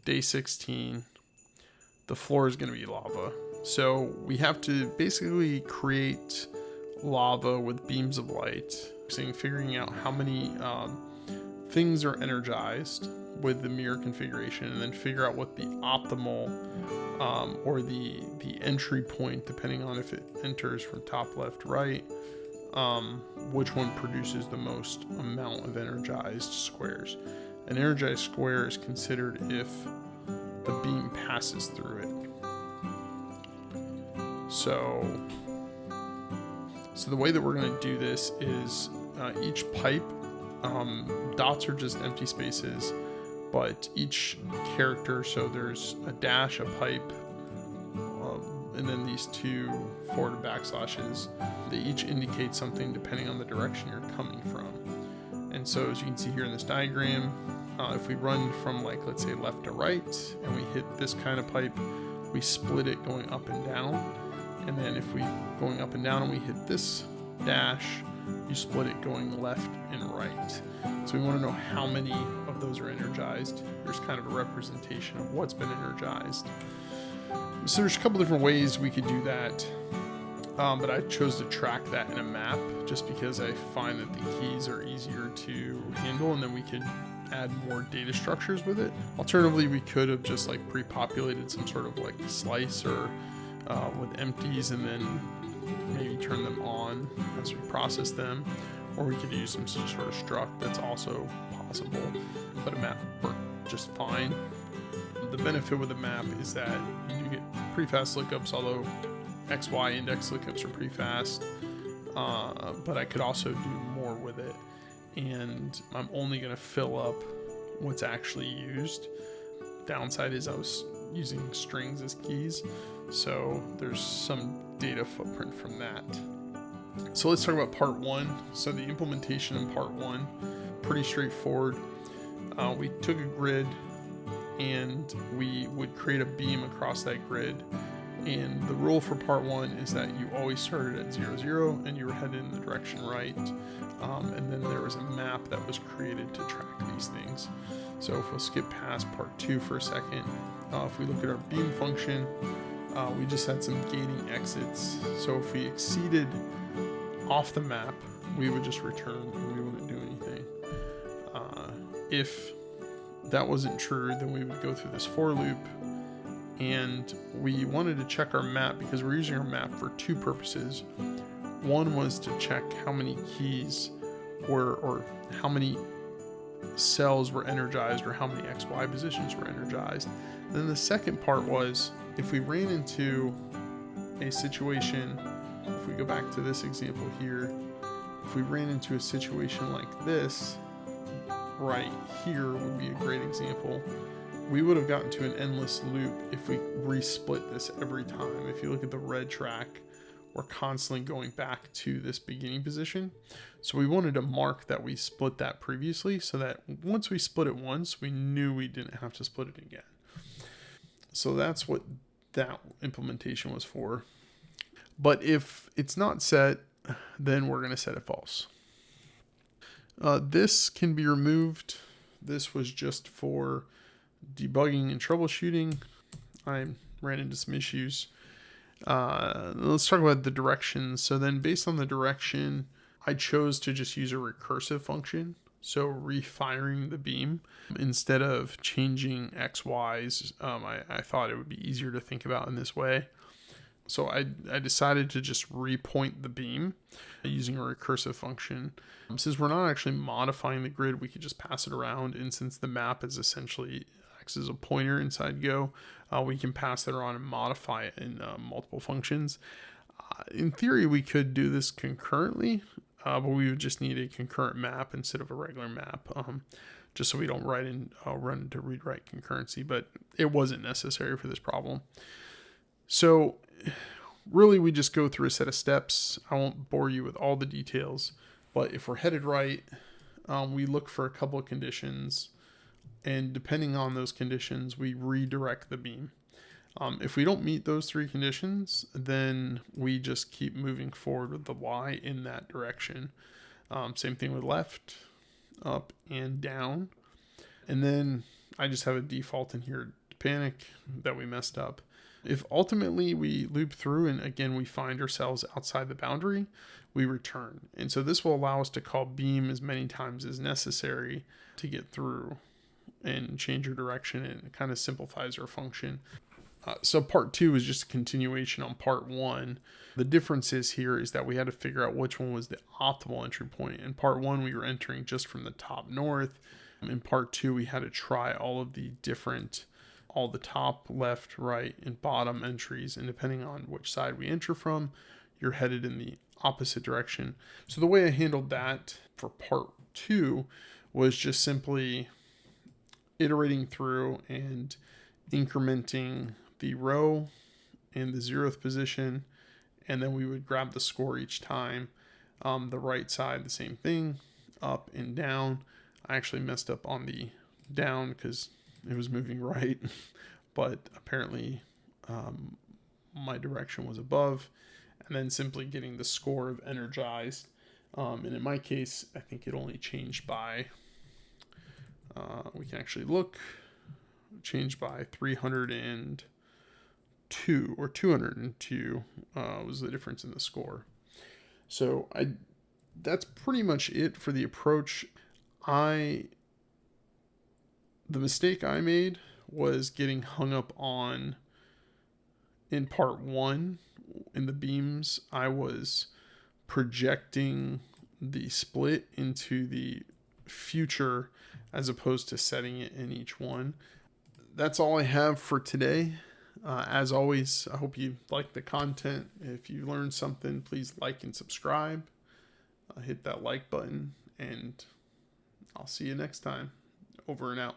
day 16, the floor is going to be lava. So we have to basically create lava with beams of light, figuring out how many things are energized with the mirror configuration, and then figure out what the optimal or the entry point, depending on if it enters from top, left, right, which one produces the most amount of energized squares. An energized square is considered if the beam passes through it. So the way that we're going to do this is each pipe, dots are just empty spaces, but each character, so there's a dash, a pipe, and then these two forward backslashes, they each indicate something depending on the direction you're coming from. And so as you can see here in this diagram, if we run from, like, let's say left to right, and we hit this kind of pipe, we split it going up and down. And then if we going up and down and we hit this dash, you split it going left and right. So we want to know how many of those are energized. There's kind of a representation of what's been energized. So there's a couple different ways we could do that, but I chose to track that in a map just because I find that the keys are easier to handle, and then we could add more data structures with it. Alternatively, we could have just like pre-populated some sort of like slice or with empties, and then maybe turn them on as we process them, or we could use some sort of struct. That's also possible, but a map worked just fine. The benefit with a map is that you do get pretty fast lookups, although XY index lookups are pretty fast, but I could also do more with it, and I'm only going to fill up what's actually used. Downside is I was using strings as keys, so there's some data footprint from that. So let's talk about part one. So the implementation in part one, pretty straightforward. We took a grid and we would create a beam across that grid. And the rule for part one is that you always started at 0, 0 and you were headed in the direction right. And then there was a map that was created to track these things. So if we'll skip past part two for a second, if we look at our beam function, we just had some gating exits. So if we exceeded off the map, we would just return and we wouldn't do anything. If that wasn't true, then we would go through this for loop, and we wanted to check our map because we're using our map for two purposes. One was to check how many keys were, or how many cells were energized, or how many XY positions were energized. And then the second part was, if we ran into a situation, if we go back to this example here, if we ran into a situation like this, right here would be a great example. We would have gotten to an endless loop if we resplit this every time. If you look at the red track, we're constantly going back to this beginning position. So we wanted to mark that we split that previously, so that once we split it once, we knew we didn't have to split it again. So that's what that implementation was for. But if it's not set, then we're going to set it false. This can be removed. This was just for debugging and troubleshooting. I ran into some issues. Let's talk about the directions. So then based on the direction, I chose to just use a recursive function. So refiring the beam instead of changing XYs. I thought it would be easier to think about in this way. So I decided to just repoint the beam using a recursive function. Since we're not actually modifying the grid, we could just pass it around. And since the map is essentially acts as a pointer inside Go, we can pass it around and modify it in multiple functions. In theory, we could do this concurrently, but we would just need a concurrent map instead of a regular map, just so we don't run into read-write concurrency. But it wasn't necessary for this problem. So really, we just go through a set of steps. I won't bore you with all the details, but if we're headed right, we look for a couple of conditions, and depending on those conditions, we redirect the beam. If we don't meet those three conditions, then we just keep moving forward with the Y in that direction. Same thing with left, up, and down. And then I just have a default in here to panic that we messed up. If ultimately we loop through and again we find ourselves outside the boundary, we return. And so this will allow us to call beam as many times as necessary to get through and change our direction, and it kind of simplifies our function. So part 2 is just a continuation on part 1. The difference is here is that we had to figure out which one was the optimal entry point. In part 1, we were entering just from the top north. In part 2, we had to try all of the different, all the top, left, right, and bottom entries. And depending on which side we enter from, you're headed in the opposite direction. So the way I handled that for part 2 was just simply iterating through and incrementing the row in the 0th position, and then we would grab the score each time. The right side, the same thing, up and down. I actually messed up on the down because it was moving right, but apparently my direction was above, and then simply getting the score of energized. And in my case, I think it only changed by, we can actually look, changed by 302 or 202 was the difference in the score. So that's pretty much it for the approach. The mistake I made was getting hung up on, in part 1, in the beams, I was projecting the split into the future as opposed to setting it in each one. That's all I have for today. As always, I hope you like the content. If you learned something, please like and subscribe. Hit that like button, and I'll see you next time. Over and out.